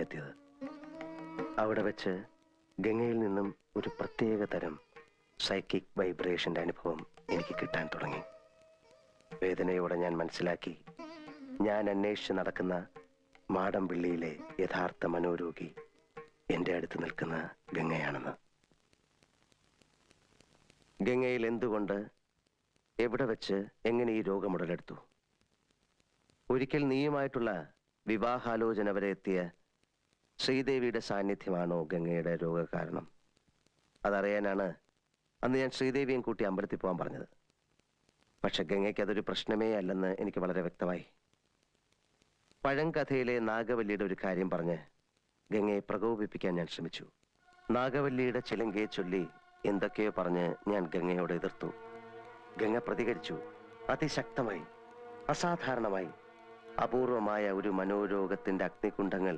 ചെന്നെത്തിയത്. അവിടെ വെച്ച് ഗംഗയിൽ നിന്നും ഒരു പ്രത്യേക തരം സൈക്കിക് വൈബ്രേഷന്റെ അനുഭവം എനിക്ക് കിട്ടാൻ തുടങ്ങി. വേദനയോടെ ഞാൻ മനസ്സിലാക്കി, ഞാൻ അന്വേഷിച്ച് നടക്കുന്ന മാടമ്പിള്ളിയിലെ യഥാർത്ഥ മനോരോഗി എന്റെ അടുത്ത് നിൽക്കുന്ന ഗംഗയാണെന്ന്. ഗംഗയിൽ എന്തുകൊണ്ട്, എവിടെ വെച്ച്, എങ്ങനെ ഈ രോഗം ഉടലെടുത്തു? ഒരിക്കൽ നീയുമായിട്ടുള്ള വിവാഹാലോചന വരെ എത്തിയ ശ്രീദേവിയുടെ സാന്നിധ്യമാണോ ഗംഗയുടെ രോഗകാരണം? അതറിയാനാണ് അന്ന് ഞാൻ ശ്രീദേവിയും കൂട്ടി അമ്പലത്തിൽ പോകാൻ പറഞ്ഞത്. പക്ഷെ ഗംഗയ്ക്ക് അതൊരു പ്രശ്നമേ അല്ലെന്ന് എനിക്ക് വളരെ വ്യക്തമായി. പഴങ്കഥയിലെ നാഗവല്ലിയുടെ ഒരു കാര്യം പറഞ്ഞ് ഗംഗയെ പ്രകോപിപ്പിക്കാൻ ഞാൻ ശ്രമിച്ചു. നാഗവല്ലിയുടെ ചിലങ്കയെ ചൊല്ലി എന്തൊക്കെയോ പറഞ്ഞ് ഞാൻ ഗംഗയോട് എതിർത്തു. ഗംഗ പ്രതികരിച്ചു, അതിശക്തമായി, അസാധാരണമായി. അപൂർവമായ ഒരു മനോരോഗത്തിന്റെ അഗ്നികുണ്ഡങ്ങൾ